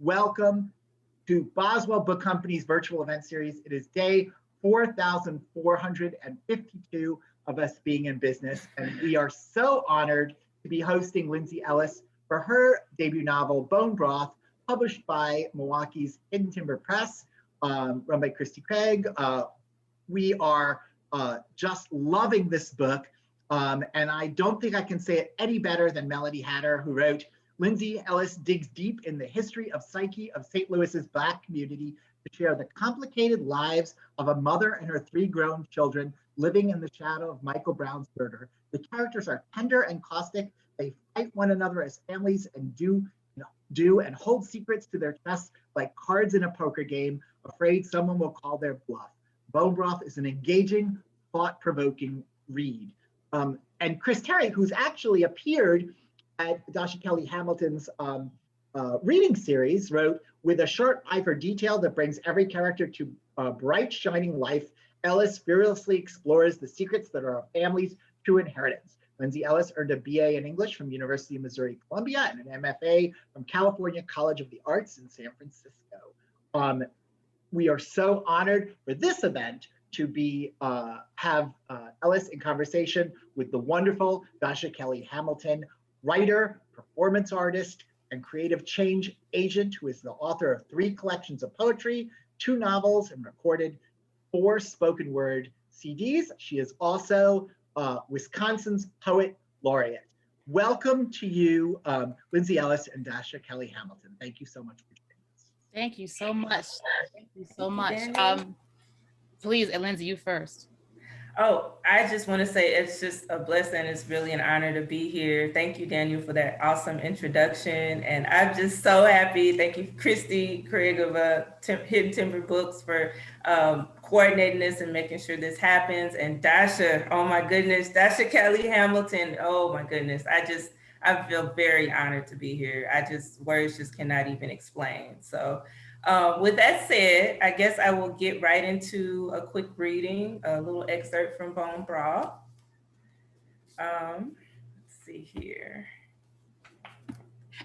Welcome to Boswell Book Company's virtual event series. It is day 4,452 of us being in business, and we are so honored to be hosting Lyndsey Ellis for her debut novel, Bone Broth, published by Milwaukee's Hidden Timber Press, run by Christy Craig. We are just loving this book, and I don't think I can say it any better than Melody Hatter, who wrote, Lyndsey Ellis digs deep in the history of psyche of St. Louis's Black community to share the complicated lives of a mother and her 3 grown children living in the shadow of Michael Brown's murder. The characters are tender and caustic. They fight one another as families and do and hold secrets to their chests like cards in a poker game, afraid someone will call their bluff. Bone Broth is an engaging, thought-provoking read. And Chris Terry, who's actually appeared at Dasha Kelly Hamilton's reading series, wrote, with a sharp eye for detail that brings every character to bright, shining life, Ellis fearlessly explores the secrets that are a family's true inheritance. Lyndsey Ellis earned a BA in English from University of Missouri Columbia and an MFA from California College of the Arts in San Francisco. We are so honored for this event to be have Ellis in conversation with the wonderful Dasha Kelly Hamilton, writer, performance artist, and creative change agent, who is the author of 3 collections of poetry, 2 novels, and recorded 4 spoken word CDs. She is also Wisconsin's Poet Laureate. Welcome to you, Lyndsey Ellis and Dasha Kelly Hamilton. Thank you so much for joining us. Thank you so much. Thank you so much. Please, Lyndsey, you first. Oh, I just want to say it's just a blessing. It's really an honor to be here. Thank you, Daniel, for that awesome introduction. And I'm just so happy. Thank you, Christy Craig of Hidden Timber Books, for coordinating this and making sure this happens. And Dasha, oh my goodness, Dasha Kelly Hamilton, oh my goodness. I feel very honored to be here. Words just cannot even explain. So with that said, I guess I will get right into a quick reading, a little excerpt from Bone Broth. Let's see here.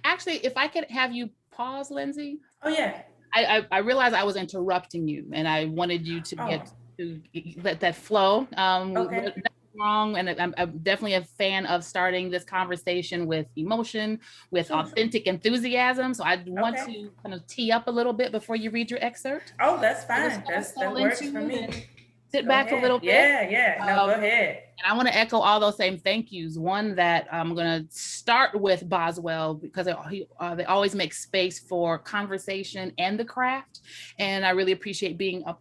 Actually, if I could have you pause, Lyndsey. Oh, yeah. I realized I was interrupting you, and I wanted you to get to let that flow. Okay. Wrong, and I'm definitely a fan of starting this conversation with emotion, with authentic enthusiasm. So I want to kind of tee up a little bit before you read your excerpt. Oh, that's fine. That works for me. Sit back a little bit. Yeah. No, go ahead. And I want to echo all those same thank yous. One that I'm going to start with Boswell, because they always make space for conversation and the craft. And I really appreciate being a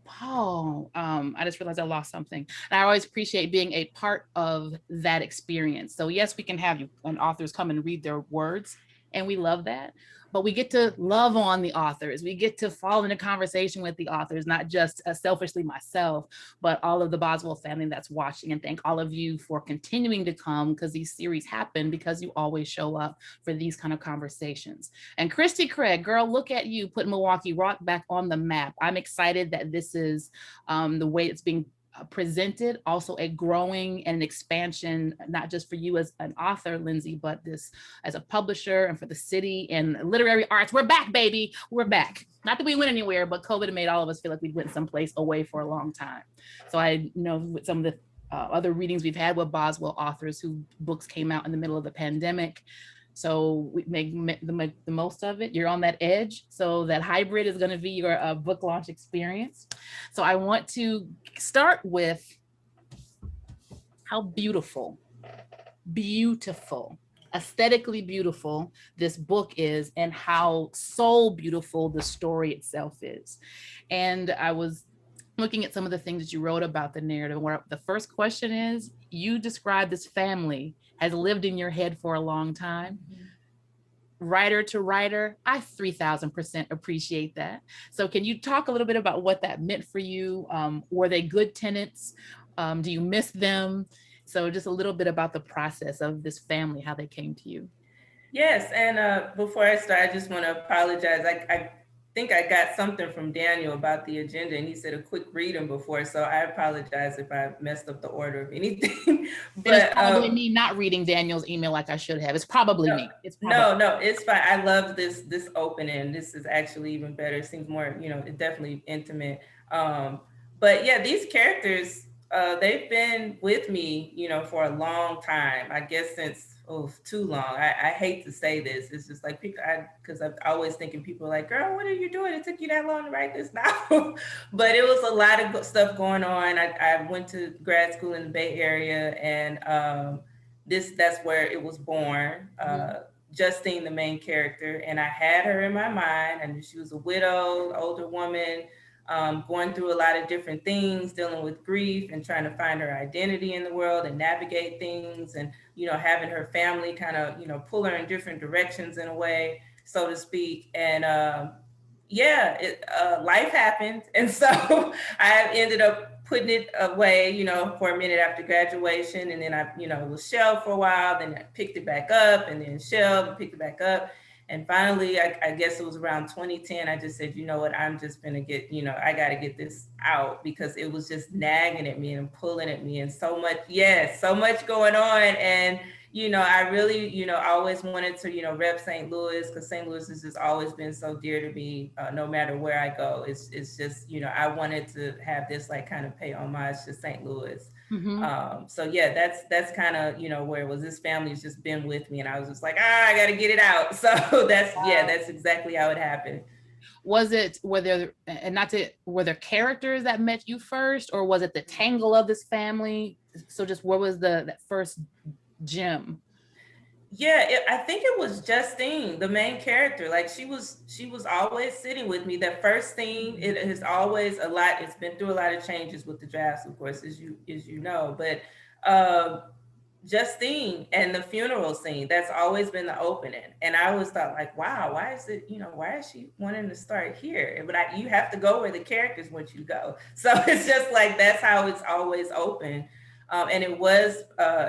I just realized I lost something. And I always appreciate being a part of that experience. So yes, we can have you and authors come and read their words, and we love that. But we get to love on the authors. We get to fall into conversation with the authors, not just selfishly myself, but all of the Boswell family that's watching. And thank all of you for continuing to come, because these series happen because you always show up for these kind of conversations. And Christy Craig, girl, look at you, put Milwaukee Rock back on the map. I'm excited that this is the way it's being presented, also a growing and an expansion, not just for you as an author, Lyndsey, but this as a publisher and for the city and literary arts. We're back, baby. We're back. Not that we went anywhere, but COVID made all of us feel like we went someplace away for a long time. So I know with some of the other readings we've had with Boswell authors whose books came out in the middle of the pandemic. So we make the most of it. You're on that edge. So that hybrid is going to be your book launch experience. So I want to start with how beautiful, aesthetically beautiful this book is, and how soul beautiful the story itself is. And I was looking at some of the things that you wrote about the narrative, where the first question is, you describe this family has lived in your head for a long time. Writer to writer, I 3000% appreciate that. So can you talk a little bit about what that meant for you? Were they good tenants? Do you miss them? So just a little bit about the process of this family, how they came to you. Yes, and before I start, I just want to apologize. think I got something from Daniel about the agenda, and he said a quick reading before, so I apologize if I messed up the order of anything. But it's probably me not reading Daniel's email like I should have. It's probably me. It's probably no, it's fine. I love this opening. This is actually even better. It seems more, definitely intimate. But yeah, these characters, they've been with me, for a long time. I guess since too long. I hate to say this. It's just like people, because I'm always thinking people are like, girl, what are you doing? It took you that long to write this novel. But it was a lot of stuff going on. I went to grad school in the Bay Area, and that's where it was born. Justine, the main character, and I had her in my mind. I knew she was a widow, older woman, going through a lot of different things, dealing with grief and trying to find her identity in the world and navigate things, and having her family kind of pull her in different directions in a way, so to speak. And life happened, and so I ended up putting it away, for a minute after graduation, and then I it was shelved for a while, then I picked it back up, and then shelved and picked it back up. And finally, I guess it was around 2010, I just said, you know what, I'm just gonna get, I gotta get this out, because it was just nagging at me and pulling at me, and so much going on. And, I really, always wanted to, rep St. Louis, because St. Louis has just always been so dear to me, no matter where I go. It's just, I wanted to have this like kind of pay homage to St. Louis. So yeah, that's kind of, where it was. This family's just been with me, and I was just like, I got to get it out. So that's exactly how it happened. Were there characters that met you first, or was it the tangle of this family? So just what was that first gem? Yeah, I think it was Justine, the main character. Like she was always sitting with me. That first scene, it has always it's been through a lot of changes with the drafts, of course, as you know. But Justine and the funeral scene, that's always been the opening. And I always thought like, wow, why is she wanting to start here? But you have to go where the characters want you to go. So it's just like, that's how it's always open. And it was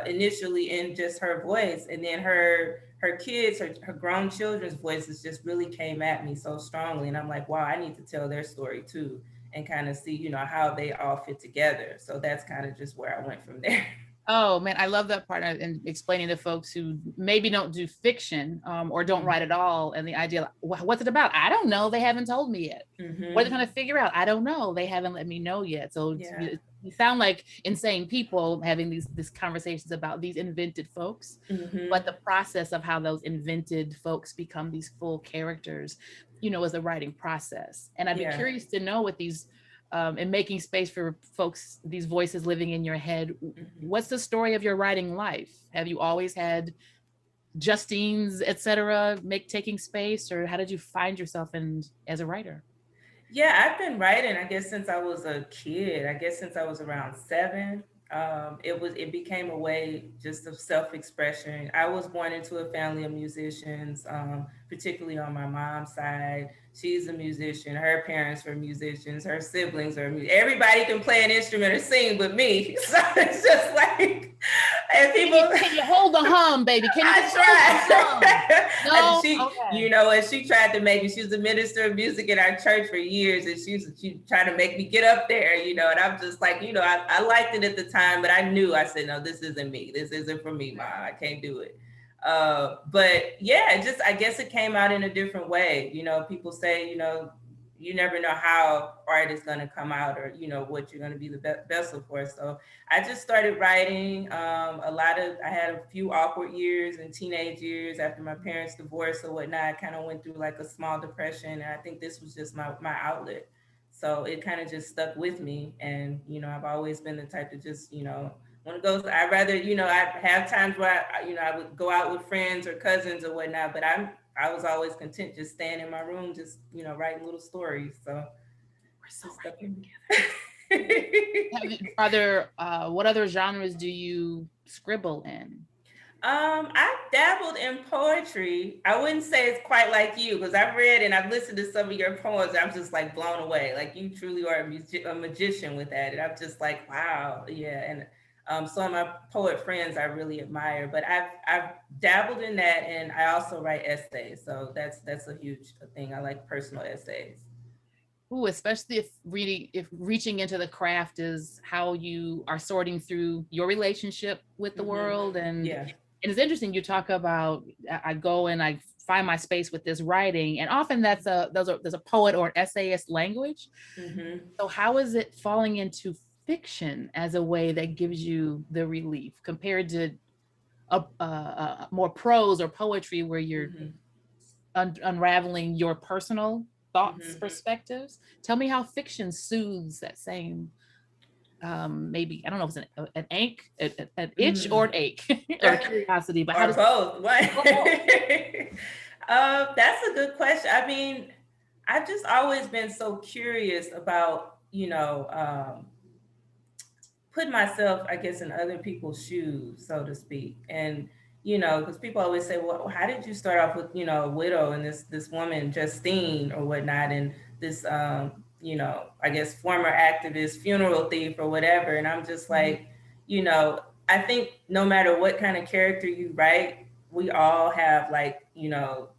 initially in just her voice, and then her kids, her grown children's voices just really came at me so strongly. And I'm like, wow, I need to tell their story too, and kind of see, how they all fit together. So that's kind of just where I went from there. Oh man, I love that part, and explaining to folks who maybe don't do fiction or don't write at all, and the idea, what's it about? I don't know. They haven't told me yet. What are they trying to figure out? I don't know. They haven't let me know yet. So you sound like insane people having these conversations about these invented folks, but the process of how those invented folks become these full characters, is the writing process. And I'd be curious to know with these. And making space for folks, these voices living in your head. What's the story of your writing life? Have you always had Justines, et cetera, taking space, or how did you find yourself as a writer? Yeah, I've been writing, I guess, since I was a kid. I guess since I was around 7. It became a way just of self-expression. I was born into a family of musicians, particularly on my mom's side. She's a musician. Her parents were musicians. Her siblings are everybody can play an instrument or sing but me. So it's just like, and people. Can you hold the hum, baby? Can you I tried. No? She, okay. and she tried to make me. She was a minister of music in our church for years, and she tried to make me get up there, and I'm just like, I liked it at the time, but I said, no, this isn't me. This isn't for me, Ma. I can't do it. But yeah, I guess it came out in a different way. People say, you never know how art is going to come out, or, what you're going to be the vessel for. So I just started writing. I had a few awkward years and teenage years after my parents' divorce or whatnot. I kind of went through like a small depression. And I think this was just my outlet. So it kind of just stuck with me. And, I've always been the type to just, when it goes, I'd rather, I have times where I would go out with friends or cousins or whatnot, but I was always content just staying in my room, just, writing little stories. So we're so writing together. What other genres do you scribble in? I've dabbled in poetry. I wouldn't say it's quite like you, because I've read and I've listened to some of your poems. I'm just like blown away. Like, you truly are a magician with that. And I'm just like, wow. Yeah. And Some of my poet friends I really admire, but I've dabbled in that, and I also write essays. So that's a huge thing. I like personal essays. Ooh, especially if reaching into the craft is how you are sorting through your relationship with the world. And it's interesting, you talk about, I go and I find my space with this writing, and often there's a poet or an essayist language. So how is it falling into fiction as a way that gives you the relief compared to more prose or poetry where you're unraveling your personal thoughts, perspectives? Tell me how fiction soothes that same, maybe, I don't know if it's an ache, an itch or an ache or curiosity, but how does both? That's a good question. I mean, I've just always been so curious about, put myself, I guess, in other people's shoes, so to speak. And, because people always say, well, how did you start off with, a widow and this woman, Justine or whatnot, and this, I guess, former activist, funeral thief or whatever. And I'm just like, I think no matter what kind of character you write, we all have like,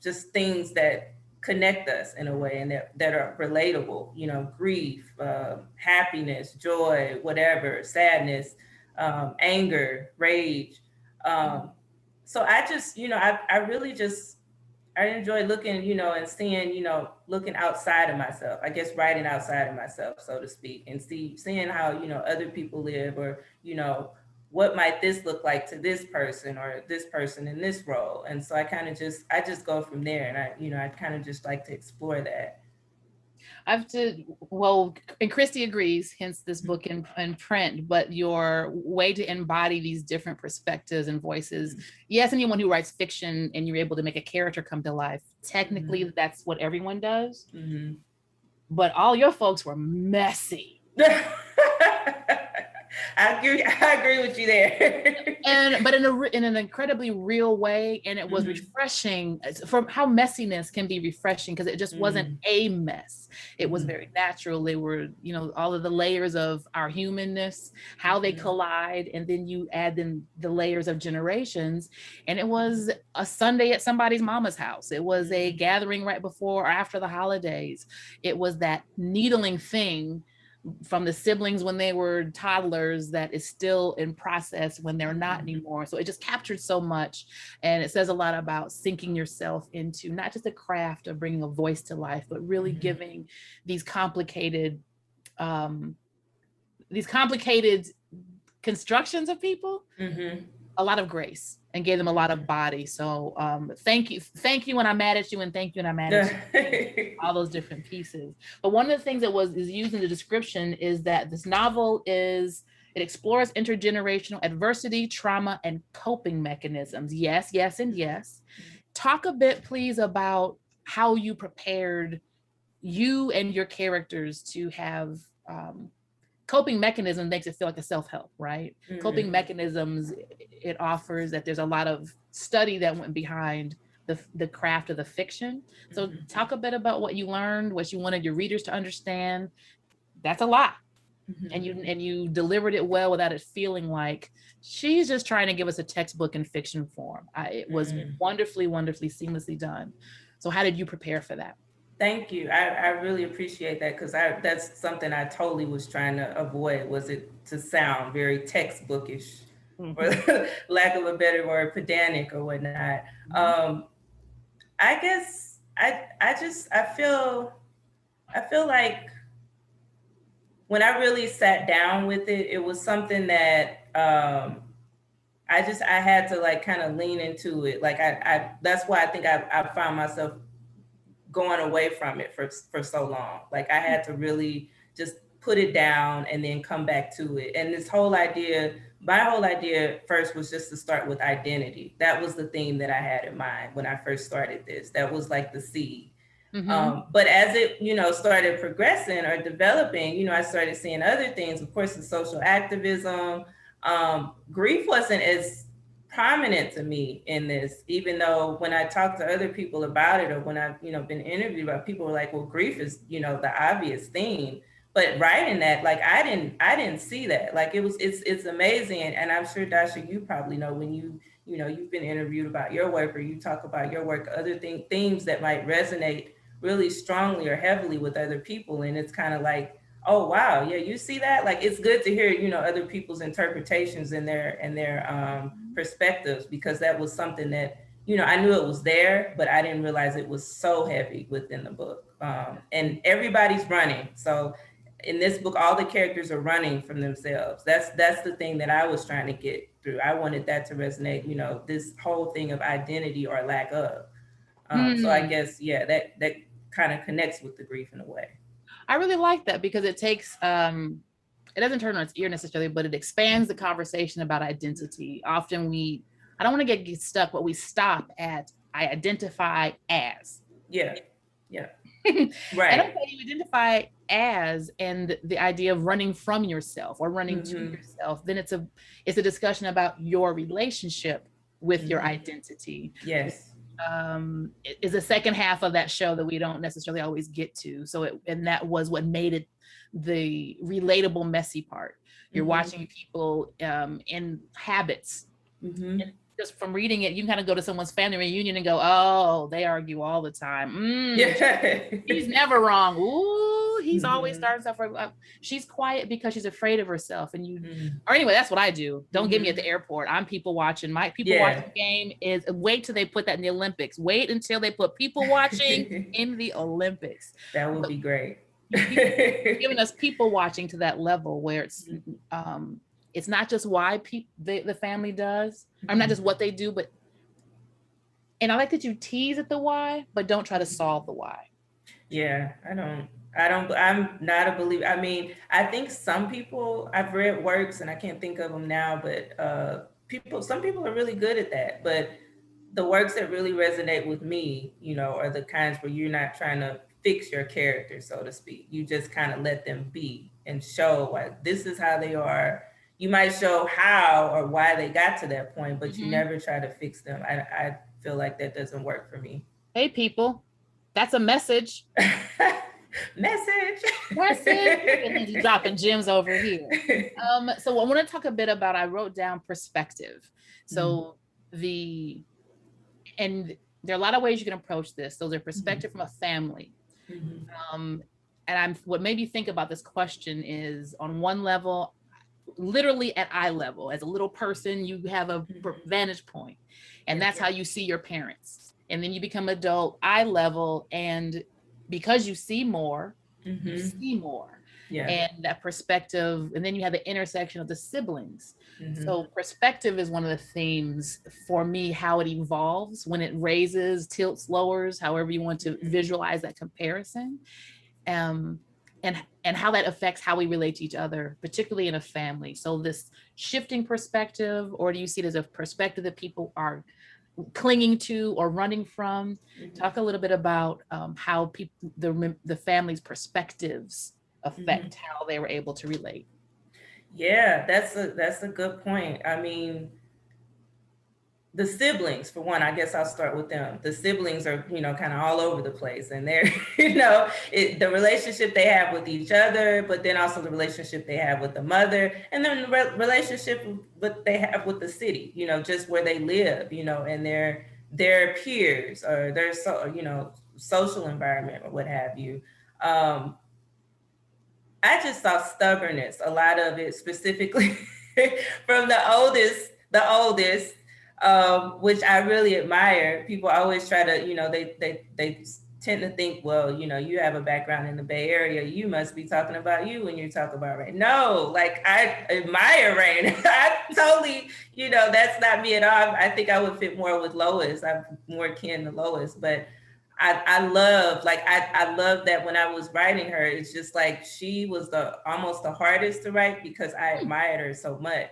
just things that connect us in a way and that are relatable, grief, happiness, joy, whatever, sadness, anger, rage. So I just, I really just, I enjoy looking, and seeing, looking outside of myself, I guess, writing outside of myself, so to speak, and seeing how, other people live, or, what might this look like to this person or this person in this role. And so I just go from there, and I kind of just like to explore that. And Christy agrees, hence this book in print, but your way to embody these different perspectives and voices. Yes, anyone who writes fiction and you're able to make a character come to life, technically that's what everyone does. But all your folks were messy. I agree with you there. But in an incredibly real way, and it was refreshing from how messiness can be refreshing, because it just wasn't a mess. It was very natural. They were, all of the layers of our humanness, how they collide, and then you add in the layers of generations. And it was a Sunday at somebody's mama's house. It was a gathering right before or after the holidays. It was that needling thing from the siblings when they were toddlers that is still in process when they're not anymore. So it just captured so much. And it says a lot about sinking yourself into not just a craft of bringing a voice to life, but really giving these complicated constructions of people a lot of grace, and gave them a lot of body. So thank you when I'm mad at you, and thank you when I'm mad at you. All those different pieces. But one of the things that is used in the description is that this novel it explores intergenerational adversity, trauma, and coping mechanisms. Yes, yes, and yes. Talk a bit, please, about how you prepared you and your characters to have coping mechanism. Makes it feel like a self-help, right? Coping mechanisms, it offers that there's a lot of study that went behind the craft of the fiction. So talk a bit about what you learned, what you wanted your readers to understand. That's a lot. And you delivered it well without it feeling like she's just trying to give us a textbook in fiction form. It was wonderfully, wonderfully seamlessly done. So how did you prepare for that? Thank you. I really appreciate that, because that's something I totally was trying to avoid, was it to sound very textbookish, or lack of a better word, pedantic or whatnot. I guess I feel like when I really sat down with it, it was something that I had to like kind of lean into it. Like that's why I think I found myself going away from it for so long. Like I had to really just put it down and then come back to it. And my whole idea first was just to start with identity. That was the theme that I had in mind when I first started this. That was like the seed. But as it, started progressing or developing, I started seeing other things. Of course, the social activism, grief wasn't as prominent to me in this, even though when I talked to other people about it, or when I've, been interviewed about, people were like, well, grief is, the obvious theme. But writing that, like I didn't see that. Like it's amazing. And I'm sure, Dasha, you probably know when you've been interviewed about your work, or you talk about your work, other themes that might resonate really strongly or heavily with other people. And it's kind of like, oh, wow, yeah, you see that? Like, it's good to hear, other people's interpretations and their perspectives, because that was something that, I knew it was there, but I didn't realize it was so heavy within the book. And everybody's running. So in this book, all the characters are running from themselves. That's the thing that I was trying to get through. I wanted that to resonate, this whole thing of identity or lack of. So I guess, yeah, that kind of connects with the grief in a way. I really like that, because it takes, it doesn't turn on its ear necessarily, but it expands the conversation about identity. Often I don't want to get stuck, but we stop at, I identify as. Yeah. Right. And okay, you identify as, and the idea of running from yourself or running to yourself, then it's a discussion about your relationship with your identity. Yes. Is the second half of that show that we don't necessarily always get to. So and that was what made it the relatable, messy part. You're watching people in habits. And just from reading it, you can kind of go to someone's family reunion and go, oh, they argue all the time. He's never wrong. Ooh, he's always starting stuff. She's quiet because she's afraid of herself. And or anyway, that's what I do. Don't get me at the airport. I'm people watching. My people watching game is, wait till they put that in the Olympics. Wait until they put people watching in the Olympics. That would be great. Giving us people watching to that level where it's not just why the family does, or not just what they do, but, and I like that you tease at the why, but don't try to solve the why. Yeah, I'm not a believer. I mean, I think some people, I've read works and I can't think of them now, but some people are really good at that. But the works that really resonate with me, are the kinds where you're not trying to fix your character, so to speak. You just kind of let them be and show, like, this is how they are. You might show how or why they got to that point, but you never try to fix them. I feel like that doesn't work for me. Hey, people, that's a message. Message. He's dropping gems over here. So I want to talk a bit about, I wrote down perspective. So and there are a lot of ways you can approach this. So there's perspective from a family. And what made me think about this question is, on one level, literally at eye level, as a little person, you have a vantage point, and that's how you see your parents. And then you become adult, eye level, and because you see more, you see more. And that perspective, and then you have the intersection of the siblings. So perspective is one of the themes for me, how it evolves when it raises, tilts, lowers, however you want to visualize that comparison. And how that affects how we relate to each other, particularly in a family. So this shifting perspective, or do you see it as a perspective that people are clinging to or running from? Talk a little bit about how the family's perspectives affect how they were able to relate. Yeah, that's a good point. I mean, the siblings, for one, I guess I'll start with them. The siblings are, kind of all over the place, and they're, the relationship they have with each other, but then also the relationship they have with the mother, and then the relationship they have with the city, just where they live, and their peers or their social environment or what have you. I just saw stubbornness, a lot of it specifically from the oldest, which I really admire. People always try to, they tend to think, well, you have a background in the Bay Area, you must be talking about you when you talk about Rain. No, like, I admire Rain. I totally, that's not me at all. I think I would fit more with Lois. I'm more kin to Lois, but I love that when I was writing her, it's just like, she was almost the hardest to write because I admired her so much.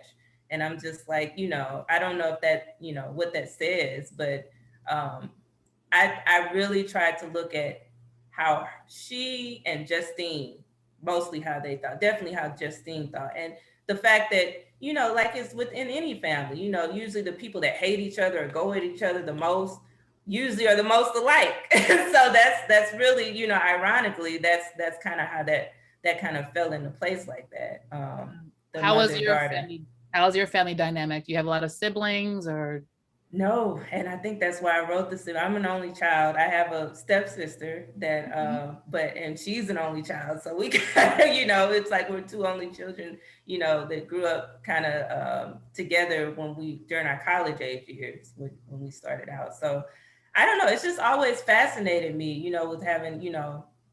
And I'm just like, I don't know if that, what that says, but I really tried to look at how she and Justine, mostly how they thought, definitely how Justine thought. And the fact that, like it's within any family, usually the people that hate each other or go at each other the most, usually are the most alike. So that's really, ironically, that's kind of how that kind of fell into place like that. How was your family dynamic? Do you have a lot of siblings or? No, and I think that's why I wrote this. I'm an only child. I have a stepsister that, and she's an only child. So we kind of, it's like we're two only children, that grew up kind of together during our college age years when we started out. So I don't know. It's just always fascinated me, with having,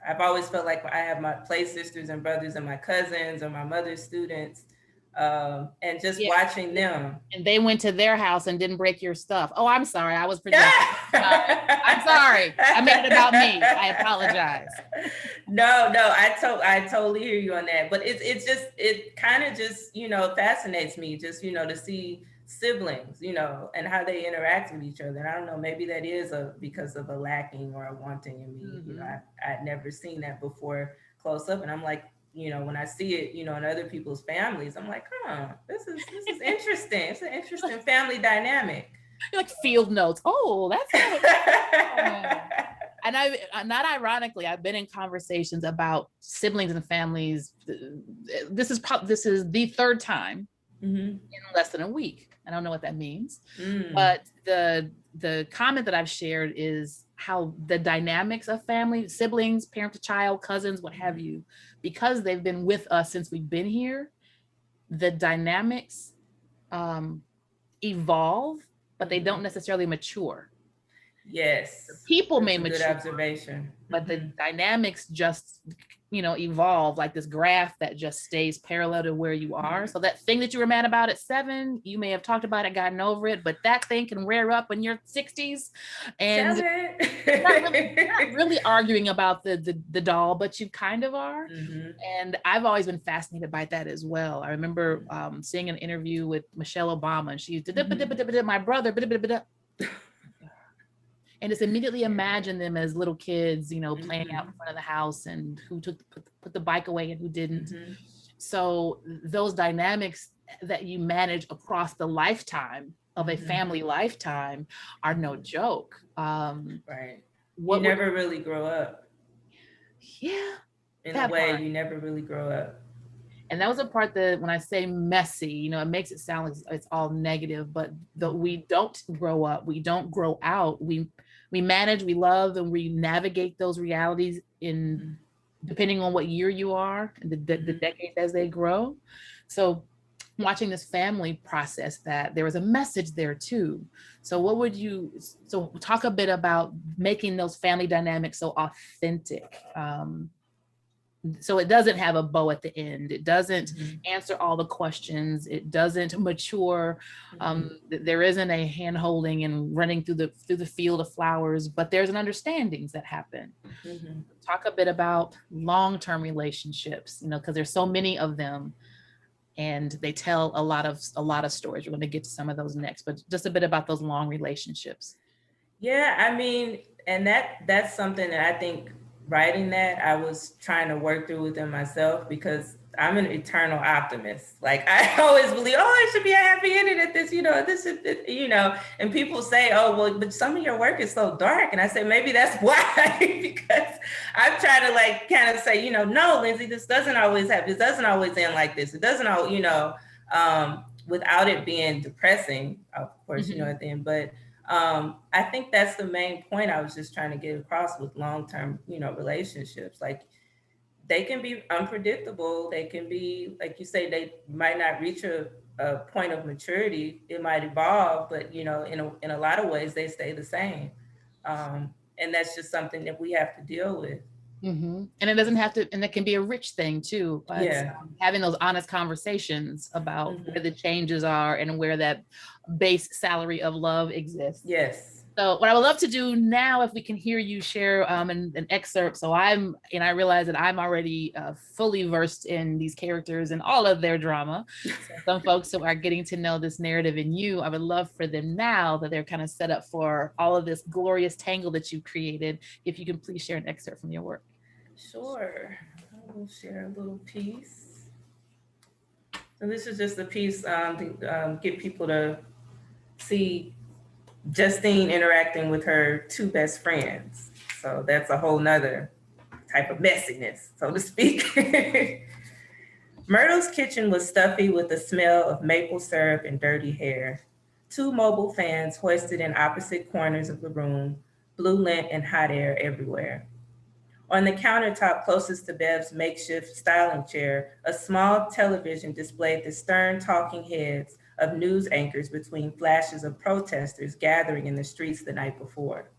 I've always felt like I have my play sisters and brothers and my cousins or my mother's students. And just watching them. And they went to their house and didn't break your stuff. Oh, I'm sorry. I was projecting. I'm sorry. I made it about me. I apologize. No, I totally hear you on that. But it kind of just, fascinates me just, to see siblings, and how they interact with each other. And I don't know, maybe that is because of a lacking or a wanting in me. I'd never seen that before close up. And I'm like, when I see it, in other people's families, I'm like, this is interesting. It's an interesting family dynamic. You're like field notes. Oh, that's and not ironically, I've been in conversations about siblings and families. This is the third time in less than a week. I don't know what that means, but the comment that I've shared is how the dynamics of family, siblings, parent to child, cousins, what have you, because they've been with us since we've been here, the dynamics evolve, but they don't necessarily mature. Yes. The people may mature. Good observation. But the dynamics just, evolve like this graph that just stays parallel to where you are. So that thing that you were mad about at 7, you may have talked about it, gotten over it, but that thing can rear up in your 60s. And not really arguing about the doll, but you kind of are. And I've always been fascinated by that as well. I remember seeing an interview with Michelle Obama, and she did my brother, and it's immediately imagine them as little kids, playing out in front of the house and who put the bike away and who didn't. So those dynamics that you manage across the lifetime of a family lifetime are no joke. Right. You never really grow up. Yeah. In a way, you never really grow up. And that was a part that when I say messy, it makes it sound like it's all negative, but we don't grow up, we don't grow out. We manage, we love, and we navigate those realities in depending on what year you are and the decades as they grow. So watching this family process that, there was a message there too. So talk a bit about making those family dynamics so authentic. So it doesn't have a bow at the end. It doesn't answer all the questions. It doesn't mature. There isn't a hand holding and running through the field of flowers, but there's an understandings that happen. Talk a bit about long-term relationships, because there's so many of them and they tell a lot of stories. We're going to get to some of those next, but just a bit about those long relationships. Yeah, I mean, and that's something that I think writing that I was trying to work through within myself, because I'm an eternal optimist. Like I always believe, it should be a happy ending at this, and people say, oh, well, but some of your work is so dark. And I say, maybe that's why, because I'm trying to kind of say, no, Lyndsey, this doesn't always happen. It doesn't always end like this. It doesn't all, without it being depressing, of course, at the end, but I think that's the main point I was just trying to get across with long-term, relationships. Like they can be unpredictable. They can be, like you say, they might not reach a point of maturity. It might evolve, but in a lot of ways they stay the same. And that's just something that we have to deal with. And it doesn't have to, and it can be a rich thing too. But having those honest conversations about where the changes are and where that base salary of love exists. Yes. So what I would love to do now, if we can hear you share an excerpt. So I realize that I'm already fully versed in these characters and all of their drama. So some folks who are getting to know this narrative in you, I would love for them now that they're kind of set up for all of this glorious tangle that you've created. If you can please share an excerpt from your work. Sure, I will share a little piece. So this is just a piece to get people to see Justine interacting with her two best friends. So that's a whole nother type of messiness, so to speak. Myrtle's kitchen was stuffy with the smell of maple syrup and dirty hair. 2 mobile fans hoisted in opposite corners of the room, blue lint and hot air everywhere. On the countertop closest to Bev's makeshift styling chair, a small television displayed the stern talking heads of news anchors between flashes of protesters gathering in the streets the night before.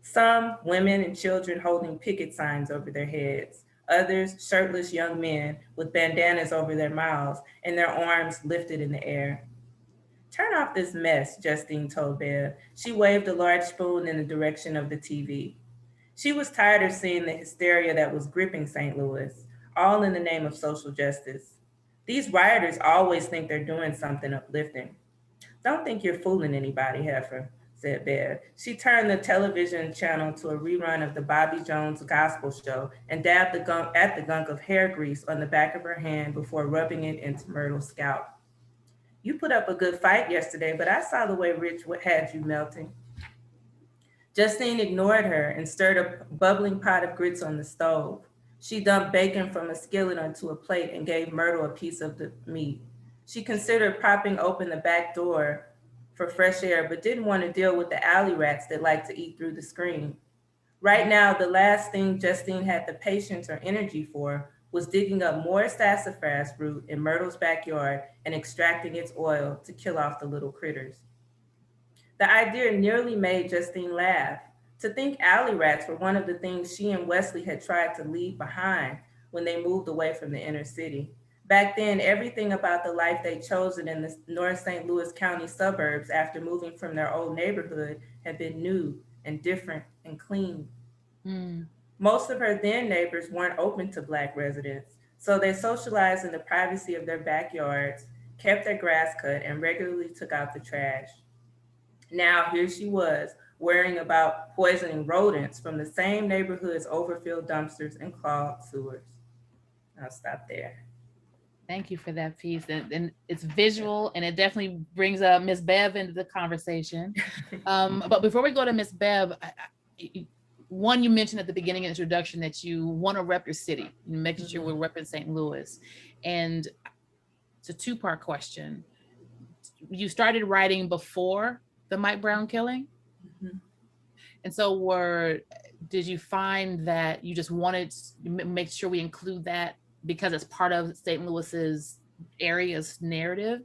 Some women and children holding picket signs over their heads, others shirtless young men with bandanas over their mouths and their arms lifted in the air. Turn off this mess, Justine told Bev. She waved a large spoon in the direction of the TV. She was tired of seeing the hysteria that was gripping St. Louis, all in the name of social justice. These rioters always think they're doing something uplifting. Don't think you're fooling anybody, Heifer, said Bev. She turned the television channel to a rerun of the Bobby Jones gospel show and dabbed at the gunk of hair grease on the back of her hand before rubbing it into Myrtle's scalp. You put up a good fight yesterday, but I saw the way Rich had you melting. Justine ignored her and stirred a bubbling pot of grits on the stove. She dumped bacon from a skillet onto a plate and gave Myrtle a piece of the meat. She considered propping open the back door for fresh air, but didn't want to deal with the alley rats that like to eat through the screen. Right now, the last thing Justine had the patience or energy for was digging up more sassafras root in Myrtle's backyard and extracting its oil to kill off the little critters. The idea nearly made Justine laugh. To think alley rats were one of the things she and Wesley had tried to leave behind when they moved away from the inner city. Back then, everything about the life they'd chosen in the North St. Louis County suburbs after moving from their old neighborhood had been new and different and clean. Most of her then neighbors weren't open to Black residents, so they socialized in the privacy of their backyards, kept their grass cut, and regularly took out the trash. Now here she was, worrying about poisoning rodents from the same neighborhood's overfilled dumpsters and clogged sewers. I'll stop there. Thank you for that piece. And it's visual, and it definitely brings Ms. Bev into the conversation. But before we go to Ms. Bev, one, you mentioned at the beginning of the introduction that you want to rep your city, making sure we're repping St. Louis. And it's a 2-part question. You started writing before the Mike Brown killing? And so did you find that you just wanted to make sure we include that because it's part of St. Louis's area's narrative?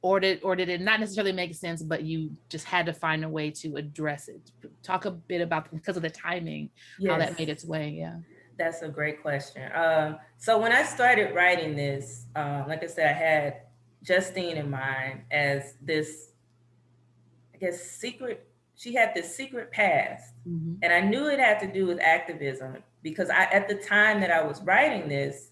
Or did it not necessarily make sense, but you just had to find a way to address it? Talk a bit about, because of the timing, how that made its way. Yeah. That's a great question. So when I started writing this, like I said, I had Justine in mind as this, I guess, secret. She had this secret past, and I knew it had to do with activism because at the time that I was writing this,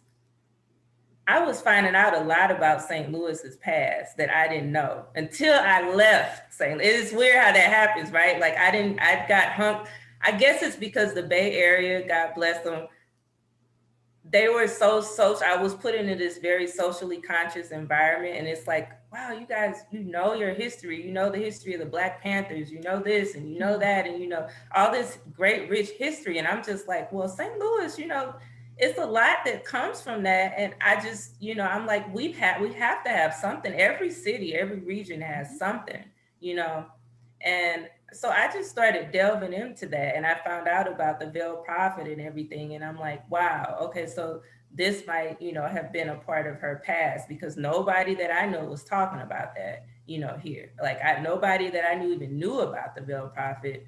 I was finding out a lot about St. Louis's past that I didn't know until I left St. Louis. It's weird how that happens, right? Like I got hung. I guess it's because the Bay Area, God bless them, they were so I was put into this very socially conscious environment. And it's like, wow, you guys, you know your history, you know the history of the Black Panthers, you know this and you know that, and you know all this great rich history. And I'm just like, well, St. Louis, you know, it's a lot that comes from that. And I just, you know, I'm like, we have to have something. Every city, every region has something, you know. And so I just started delving into that, and I found out about the Veiled Prophet and everything. And I'm like, wow, okay, so this might, you know, have been a part of her past, because nobody that I know was talking about that, you know, here. Like nobody that I knew even knew about the Veiled Prophet,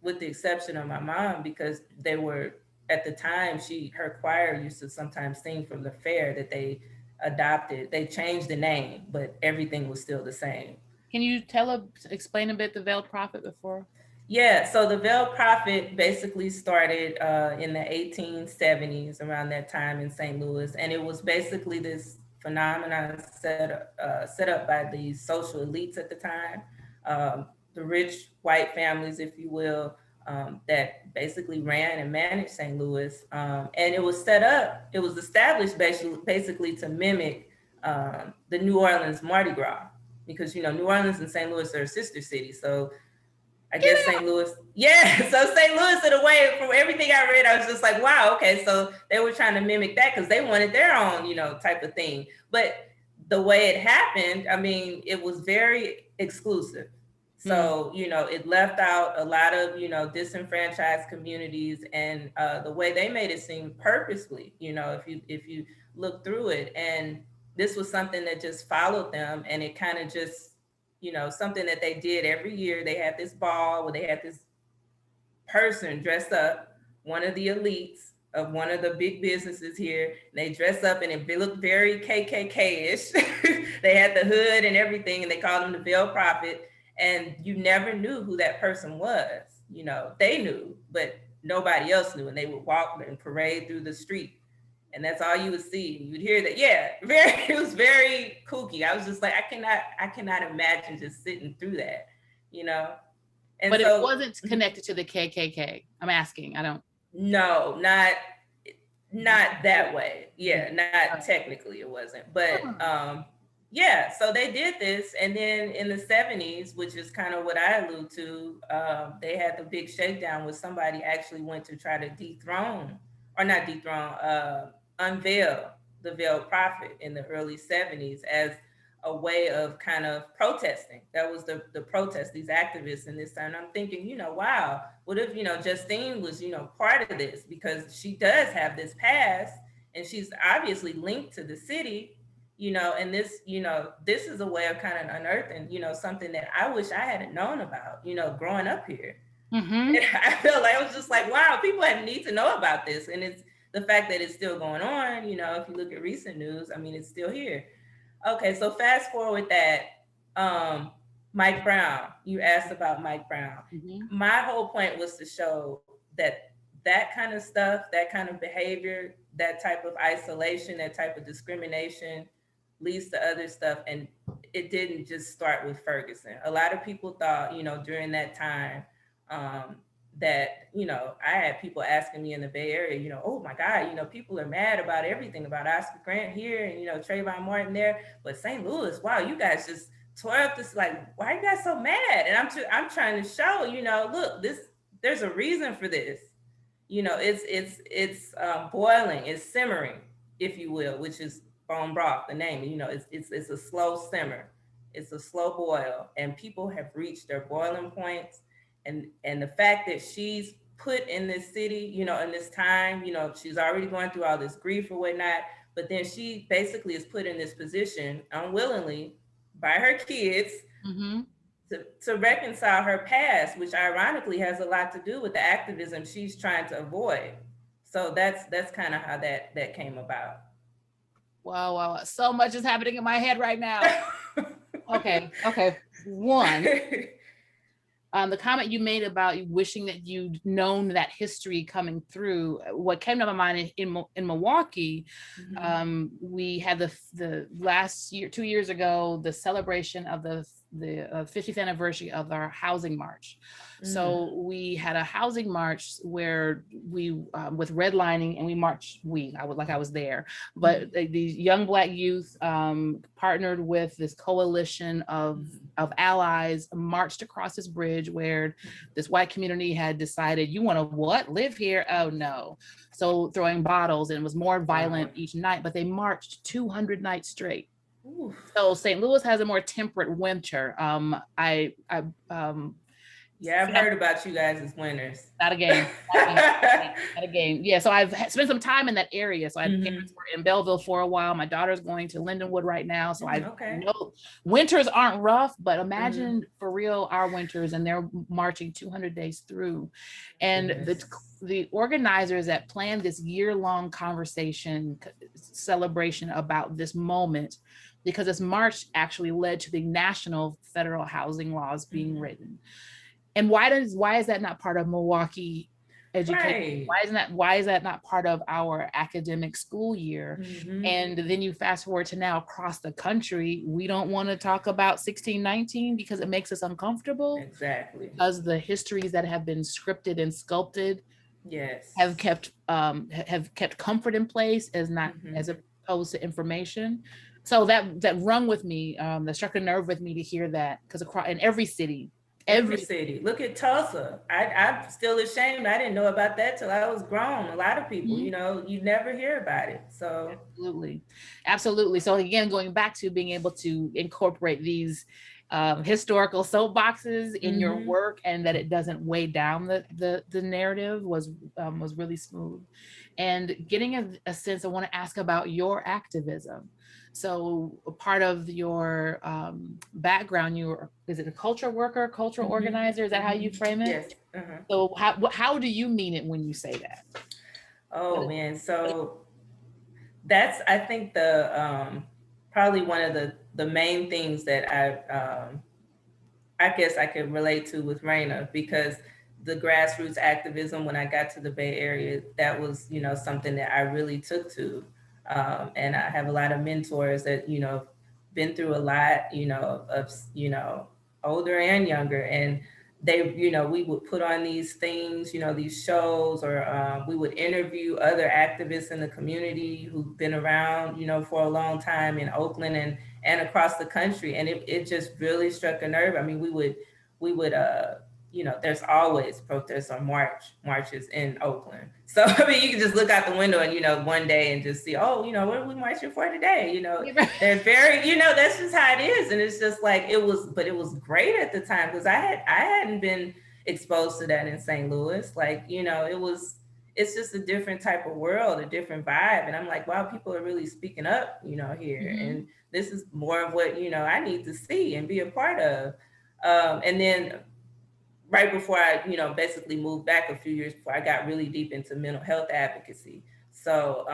with the exception of my mom, because they were, at the time, her choir used to sometimes sing from the fair that they adopted. They changed the name, but everything was still the same. Can you explain a bit the Veiled Prophet before? Yeah, so the Veiled Prophet basically started in the 1870s, around that time in St. Louis. And it was basically this phenomenon set up by the social elites at the time, the rich white families, if you will, that basically ran and managed St. Louis. And it was established basically to mimic the New Orleans Mardi Gras, because, you know, New Orleans and St. Louis are sister cities. So I guess St. Louis. Yeah, so St. Louis, in a way, from everything I read, I was just like, wow, okay, so they were trying to mimic that because they wanted their own, type of thing. But the way it happened, I mean, it was very exclusive. So, it left out a lot of, disenfranchised communities, and the way they made it seem purposely, if you look through it. And this was something that just followed them, and it kind of just, something that they did every year. They had this ball where they had this person dressed up, one of the elites of one of the big businesses here. And they dress up and it looked very KKK-ish. They had the hood and everything, and they called him the Veiled Prophet. And you never knew who that person was. They knew, but nobody else knew. And they would walk and parade through the street. And that's all you would see. You'd hear that. Yeah, it was very kooky. I was just like, I cannot imagine just sitting through that, And but so, it wasn't connected to the KKK. I'm asking. I don't. No, not that way. Yeah, not technically it wasn't. But yeah, so they did this. And then in the 70s, which is kind of what I allude to, they had the big shakedown where somebody actually went to try to unveil the Veiled Prophet in the early 70s as a way of kind of protesting. That was the protest, these activists in this time. And I'm thinking, wow, what if, Justine was, part of this, because she does have this past and she's obviously linked to the city, and this, this is a way of kind of unearthing, something that I wish I hadn't known about, growing up here. And I felt like I was just like, wow, people need to know about this. And it's the fact that it's still going on, if you look at recent news, I mean, it's still here. Okay, so fast forward that, Mike Brown, you asked about Mike Brown. My whole point was to show that kind of stuff, that kind of behavior, that type of isolation, that type of discrimination leads to other stuff. And it didn't just start with Ferguson. A lot of people thought, during that time, that, I had people asking me in the Bay Area, oh my God, people are mad about everything, about Oscar Grant here and, Trayvon Martin there, but St. Louis, wow, you guys just tore up this, like, why are you guys so mad? And I'm trying to show, look, there's a reason for this. It's boiling, it's simmering, if you will, which is bone broth, the name, it's a slow simmer, it's a slow boil, and people have reached their boiling points. And the fact that she's put in this city, in this time, she's already going through all this grief or whatnot, but then she basically is put in this position unwillingly by her kids to reconcile her past, which ironically has a lot to do with the activism she's trying to avoid. So that's kind of how that came about. Wow. So much is happening in my head right now. Okay. One. The comment you made about you wishing that you'd known that history coming through, what came to my mind in Milwaukee, we had the last year, 2 years ago, the celebration of the 50th anniversary of our housing march. So we had a housing march where we, with redlining, and we marched, I was there, but these young Black youth partnered with this coalition of allies, marched across this bridge where this white community had decided, you want to live here? Oh no. So throwing bottles, and it was more violent each night, but they marched 200 nights straight. Ooh. So St. Louis has a more temperate winter. Yeah, I've heard about you guys as winners. Not a game. Not a game. Yeah, so I've spent some time in that area. So I had parents were in Belleville for a while. My daughter's going to Lindenwood right now. So I know winters aren't rough, but imagine for real our winters, and they're marching 200 days through. And the organizers that planned this year-long conversation, celebration about this moment, because this march actually led to the national federal housing laws being written. And why is that not part of Milwaukee education? Right. Why is that not part of our academic school year? And then you fast forward to now across the country, we don't want to talk about 1619 because it makes us uncomfortable. Exactly. Because the histories that have been scripted and sculpted have kept comfort in place as opposed to information. So that rung with me, that struck a nerve with me to hear that, because in every city, Every city. Look at Tulsa. I'm still ashamed. I didn't know about that till I was grown. A lot of people, you know, you never hear about it. So absolutely. So again, going back to being able to incorporate these historical soapboxes in your work, and that it doesn't weigh down the narrative was really smooth. And getting a sense, I want to ask about your activism. So part of your background, is it a culture worker, cultural organizer? Is that how you frame it? Yes. So how do you mean it when you say that? Oh man, so that's, I think, the probably one of the main things that I guess I could relate to with Raina, because the grassroots activism, when I got to the Bay Area, that was, you know, something that I really took to. And I have a lot of mentors that, you know, been through a lot, you know, of, you know, older and younger. And they, you know, we would put on these things, you know, these shows, or we would interview other activists in the community who've been around, you know, for a long time in Oakland and across the country. And it just really struck a nerve. I mean, we would, you know, there's always protests or marches in Oakland. So, I mean, you can just look out the window and, you know, one day and just see, oh, you know, what are we marching for today? You know, they're very, you know, that's just how it is. And it's just like, it was great at the time, because I hadn't been exposed to that in St. Louis. Like, you know, it's just a different type of world, a different vibe. And I'm like, wow, people are really speaking up, you know, here. And this is more of what, you know, I need to see and be a part of. And then right before I, you know, basically moved back a few years before, I got really deep into mental health advocacy. So,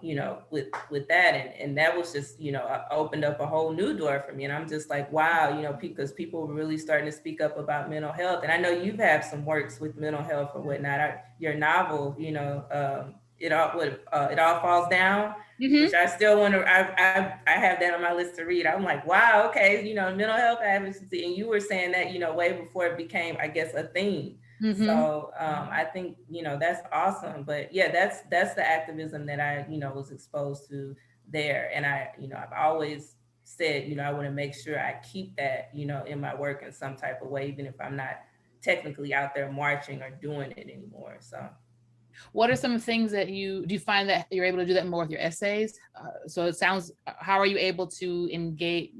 you know, with that, and that was just, you know, opened up a whole new door for me. And I'm just like, wow, you know, because people were really starting to speak up about mental health. And I know you've had some works with mental health or whatnot. Your novel, you know, it all falls down, which I still want to, I have that on my list to read. I'm like, wow, okay, you know, mental health advocacy. And you were saying that, you know, way before it became, I guess, a theme. So I think, you know, that's awesome. But yeah, that's the activism that I, you know, was exposed to there. And I, you know, I've always said, you know, I want to make sure I keep that, you know, in my work in some type of way, even if I'm not technically out there marching or doing it anymore. So what are some things that do you find that you're able to do that more with your essays? So it sounds, how are you able to engage,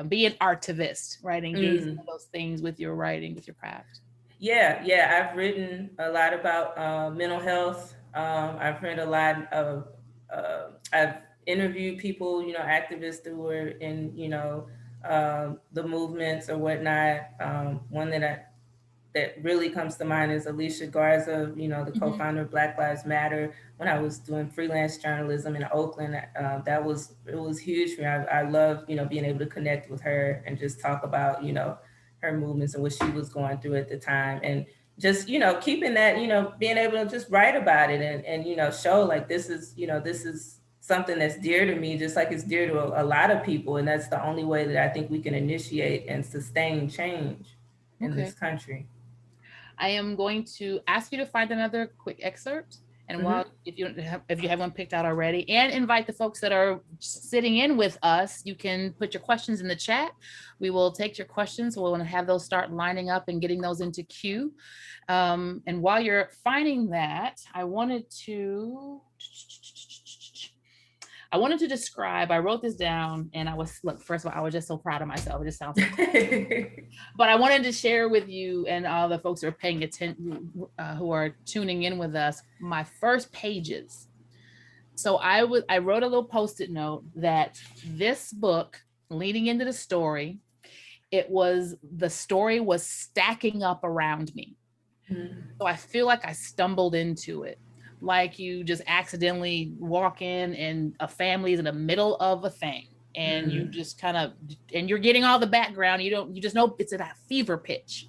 be an artivist, right? Engage in those things with your writing, with your craft. Yeah, I've written a lot about mental health. I've read a lot of, I've interviewed people, you know, activists who were in, you know, the movements or whatnot. One that really comes to mind is Alicia Garza, you know, the co-founder of Black Lives Matter. When I was doing freelance journalism in Oakland, it was huge for me. I love, you know, being able to connect with her and just talk about, you know, her movements and what she was going through at the time. And just, you know, keeping that, you know, being able to just write about it and you know, show like this is something that's dear to me, just like it's dear to a lot of people. And that's the only way that I think we can initiate and sustain change in this country. I am going to ask you to find another quick excerpt. And while if you have one picked out already, and invite the folks that are sitting in with us, you can put your questions in the chat. We will take your questions. We'll have those start lining up and getting those into queue. And while you're finding that, I wanted to describe, I wrote this down and look, first of all, I was just so proud of myself. It just sounds so cool. But I wanted to share with you and all the folks who are paying attention, who are tuning in with us, my first pages. So I wrote a little Post-it note that this book, leading into the story, the story was stacking up around me. So I feel like I stumbled into it. Like you just accidentally walk in and a family is in the middle of a thing and you just and you're getting all the background. You just know it's at a fever pitch.